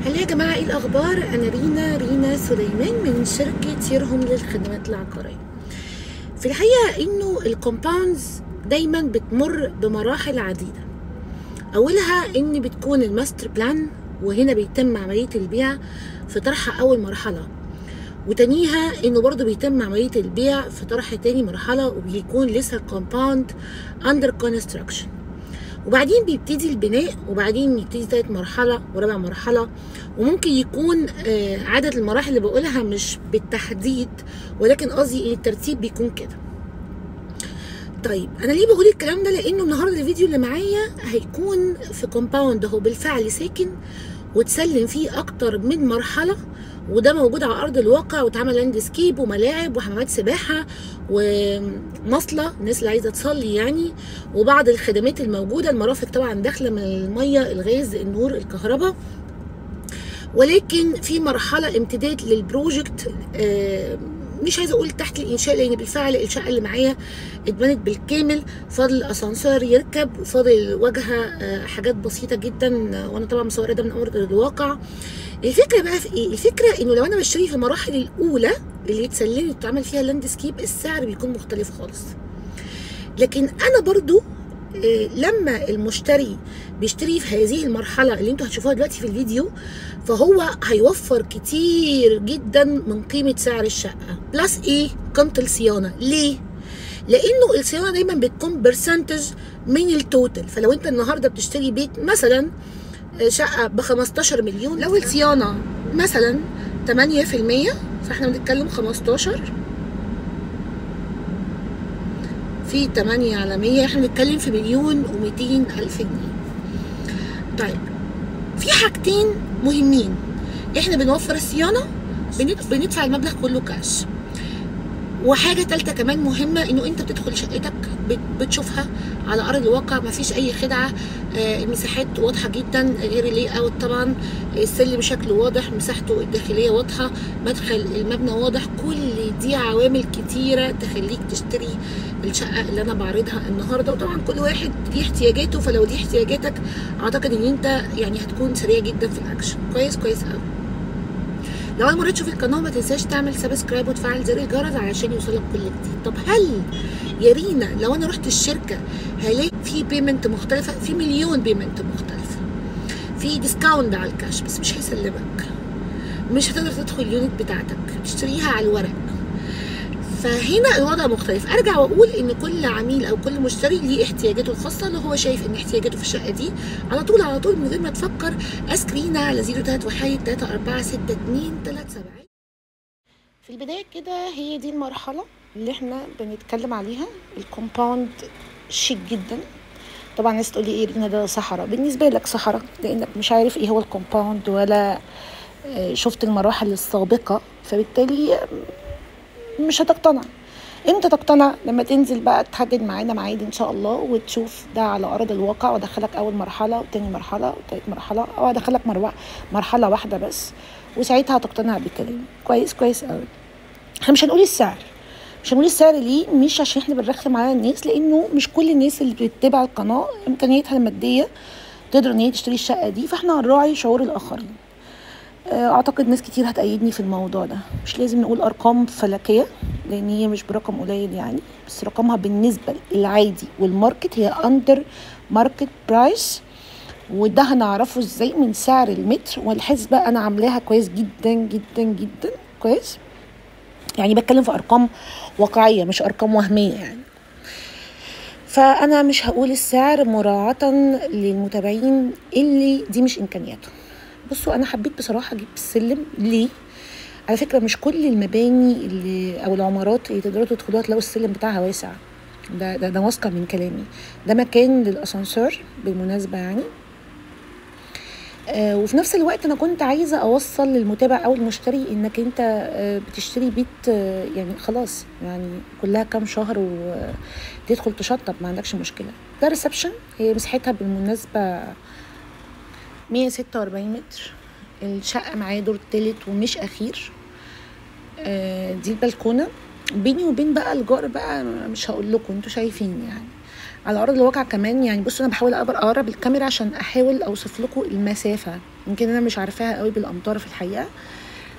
هلا يا جماعة، ايه الأخبار؟ أنا رينا سليمان من شركة يرهم للخدمات العقارية. في الحقيقة إنه الكومباوندز دايما بتمر بمراحل عديدة. أولها إن بتكون الماستر بلان، وهنا بيتم عملية البيع في طرح أول مرحلة، وتانيها إنه برضو بيتم عملية البيع في طرح تاني مرحلة، وبيكون لسه الكومباوند أندر كونستراكشن. وبعدين بيبتدي البناء، وبعدين يبتدي تالت مرحلة ورابع مرحلة، وممكن يكون عدد المراحل اللي بقولها مش بالتحديد، ولكن قصدي ان الترتيب بيكون كده. طيب انا ليه بقول الكلام ده؟ لانه النهارده الفيديو اللي معايا هيكون في كومباوند هو بالفعل ساكن وتسلم فيه اكتر من مرحله، وده موجود على ارض الواقع، واتعمل لاندسكيب وملاعب وحمامات سباحه ومصلى الناس اللي عايزه تصلي يعني، وبعض الخدمات الموجوده، المرافق طبعا داخله من الميه، الغاز، النور، الكهرباء. ولكن في مرحله امتداد للبروجكت، مش عايزه اقول تحت الانشاء، لان بالفعل الشقه اللي معايا اتبنت بالكامل، فاضل الاسانسير يركب، فاضل واجهه حاجات بسيطه جدا، وانا طبعا مصوره ده من ارض الواقع. الفكره بقى في ايه؟ الفكره انه لو انا بشتري في المراحل الاولى اللي اتسلمت واتعمل فيها لاندسكيب، السعر بيكون مختلف خالص. لكن انا برضو لما المشتري بيشتري في هذه المرحله اللي انتوا هتشوفوها دلوقتي في الفيديو، فهو هيوفر كتير جدا من قيمه سعر الشقه، بلس ايه؟ قيمه الصيانه. ليه؟ لانه الصيانه دايما بتكون برسنتج من التوتال. فلو انت النهارده بتشتري بيت مثلا شقه ب 15 مليون، لو الصيانه مثلا 8%، فاحنا بنتكلم 15 في 8 على 100، احنا بنتكلم في 1,200,000 جنيه. طيب في حاجتين مهمين، احنا بنوفر الصيانه، بندفع المبلغ كله كاش. وحاجه ثالثه كمان مهمه، انه انت بتدخل شقتك بتشوفها على ارض الواقع، مفيش اي خدعه، المساحات واضحه جدا، غير اللي اوت طبعا، السلم شكله واضح، مساحته الداخليه واضحه، مدخل المبنى واضح. كل دي عوامل كتيره تخليك تشتري الشقه اللي انا بعرضها النهارده. وطبعا كل واحد ليه احتياجاته، فلو دي احتياجاتك اعتقد ان انت يعني هتكون سريع جدا في الاكشن. كويس قوي. لو اول مره تشوف القناه ما تنساش تعمل سبسكرايب وتفعل زر الجرس علشان يوصلك كل جديد. طب هل يا رينا لو انا رحت الشركه هلاقي في بيمنت مختلفه؟ في مليون بيمنت مختلفه، في ديسكاونت على الكاش، بس مش هيسلمك، مش هتقدر تدخل اليونت بتاعتك، تشتريها على الورق. فهنا الوضع مختلف. ارجع واقول ان كل عميل او كل مشتري ليه احتياجاته الخاصه، اللي هو شايف ان احتياجاته في الشقه دي على طول من غير ما تفكر اسكرينا على 03 1 في البدايه كده. هي دي المرحله اللي احنا بنتكلم عليها. الكومباوند شيك جدا. طبعا الناس تقول لي ايه رينا ده صحراء؟ بالنسبه لك صحراء لانك مش عارف ايه هو الكومباوند ولا شفت المراحل السابقه، فبالتالي مش هتقتنع. امتى تقتنع؟ لما تنزل بقى تحدد معانا ميعاد ان شاء الله، وتشوف ده على ارض الواقع، وادخلك اول مرحله وتاني مرحله وتالت مرحله، او ادخلك مرحله واحده بس، وساعتها هتقتنع بالكلام. كويس قوي. احنا مش هنقول السعر ليه؟ مش عشان احنا بنرخم على الناس، لانه مش كل الناس اللي بتتابع القناه امكانياتها الماديه تقدر ان هي تشتري الشقه دي، فاحنا هنراعي شعور الاخرين. اعتقد ناس كتير هتأيدني في الموضوع ده. مش لازم نقول ارقام فلكيه لان هي مش برقم قليل يعني، بس رقمها بالنسبه للعادي والماركت هي اندر ماركت برايس، وده هنعرفه ازاي؟ من سعر المتر. والحسبه انا عاملاها كويس جدا. كويس يعني، بتكلم في ارقام واقعيه مش ارقام وهميه يعني. فانا مش هقول السعر مراعاه للمتابعين اللي دي مش امكانياتهم. بصوا، انا حبيت بصراحه اجيب السلم. ليه؟ على فكره مش كل المباني اللي او العمارات اللي تقدروا تدخلوها تلاقوا السلم بتاعها واسع. ده واثقه من كلامي. ده مكان للاسانسير بالمناسبه يعني. وفي نفس الوقت انا كنت عايزه اوصل للمتابع او المشتري انك انت بتشتري بيت يعني خلاص، يعني كلها كام شهر وتدخل تشطب ما عندكش مشكله. ده ريسبشن، هي مساحتها بالمناسبه 146 متر. الشقه معايا دور تالت ومش اخير. دي البلكونه. بيني وبين بقى الجار بقى مش هقول لكم، انتوا شايفين يعني. على ارض الواقع كمان. يعني بصوا انا بحاول اقرب الكاميرا عشان احاول اوصف لكم المسافه، يمكن انا مش عارفاها قوي بالامتار في الحقيقه،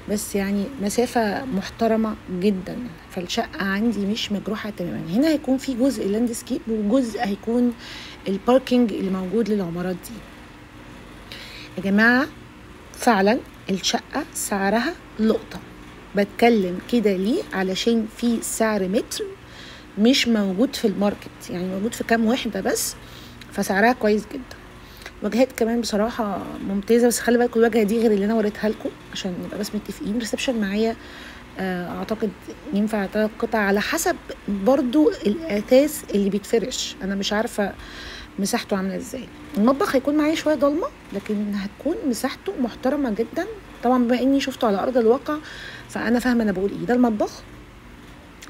بس يعني مسافه محترمه جدا. فالشقه عندي مش مجروحه تماما. هنا هيكون في جزء لاندسكيب وجزء هيكون الباركينج اللي موجود للعمارات دي. يا جماعه فعلا الشقه سعرها لقطه. بتكلم كده ليه؟ علشان في سعر متر مش موجود في الماركت، يعني موجود في كام وحده بس، فسعرها كويس جدا. واجهات كمان بصراحه ممتازه، بس خلي بالكم الواجهه دي غير اللي انا وريتها لكم عشان نبقى بس متفقين. ريسبشن معايا اعتقد ينفع 3 قطع على حسب برضو الاثاث اللي بيتفرش، انا مش عارفه مساحته عامله ازاي. المطبخ هيكون معايا شويه ضلمه لكن هتكون مساحته محترمه جدا. طبعا بما اني شفته على ارض الواقع فانا فاهمه انا بقول ايه. ده المطبخ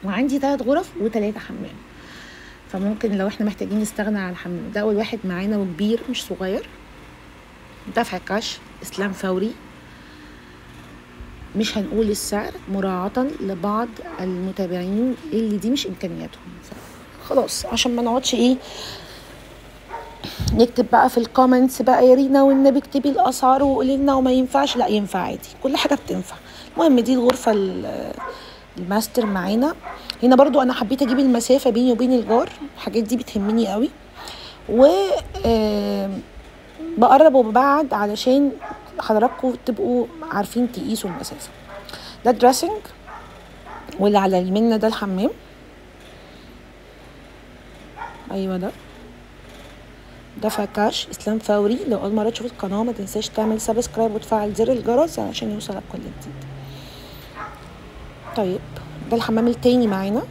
وعندي 3 غرف و3 حمام، فممكن لو احنا محتاجين نستغنى عن الحمام ده اول واحد معانا وكبير مش صغير. دفع كاش، اسلام فوري، مش هنقول السعر مراعاة لبعض المتابعين اللي دي مش امكانياتهم. خلاص عشان ما نقعدش ايه نكتب بقى في الكومنتس بقى يا رينا والنبي اكتبي الاسعار وقولي لنا وما ينفعش. لا ينفع عادي، كل حاجه بتنفع. المهم دي الغرفه الماستر معانا. هنا برضو انا حبيت اجيب المسافه بيني وبين الجار، الحاجات دي بتهمني قوي، و بقرب وببعد علشان حضراتكم تبقوا عارفين تقيسوا المسافه. ده دريسنج، واللي على يميننا ده الحمام. ايوه ده دفع كاش، اسلام فوري. لو اول مره تشوف القناه ما تنساش تعمل سبسكرايب وتفعل زر الجرس عشان يوصلك كل جديد. طيب ده الحمام التاني معانا،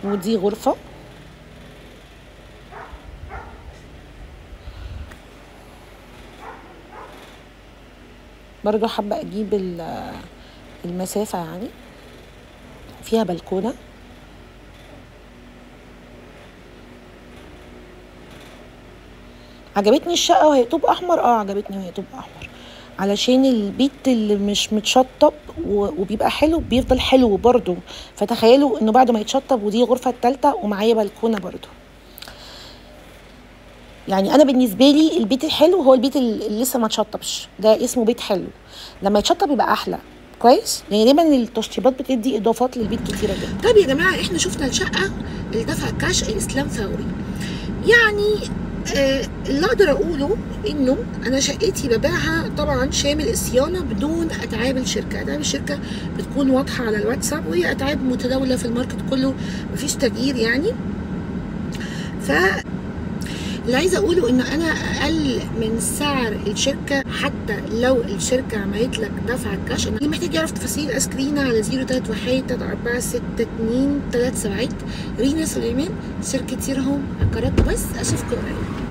ودي غرفه. برضو حابه اجيب المسافه، يعني فيها بلكونه. عجبتني الشقه وهي طوب احمر. عجبتني وهي طوب احمر علشان البيت اللي مش متشطب وبيبقى حلو بيفضل حلو برضو. فتخيلوا انه بعد ما يتشطب، ودي غرفه الثالثه ومعايا بلكونه برضو. يعني انا بالنسبه لي البيت الحلو هو البيت اللي لسه ما اتشطبش، ده اسمه بيت حلو. لما يتشطب يبقى احلى. كويس، يعني دايما التشطيبات بتدي اضافات للبيت كتيره جدا. طيب يا جماعه احنا شفنا الشقه اللي دفع كاش الاسلام فوري. يعني اللي اقدر اقوله انه انا شقتي ببيعها طبعا شامل الصيانه بدون اتعاب الشركه. اتعاب الشركه بتكون واضحه على الواتساب، وهي اتعاب متداوله في الماركت كله، مفيش تغيير يعني. ف اللي عايزه اقوله ان انا اقل من سعر الشركه، حتى لو الشركه عملت لك دفع كاش. اللي محتاج يعرف تفاصيل اسكرينا على 031 رينا سليمان، شركه سيرهوم عقارات. بس اشوفكم قريب.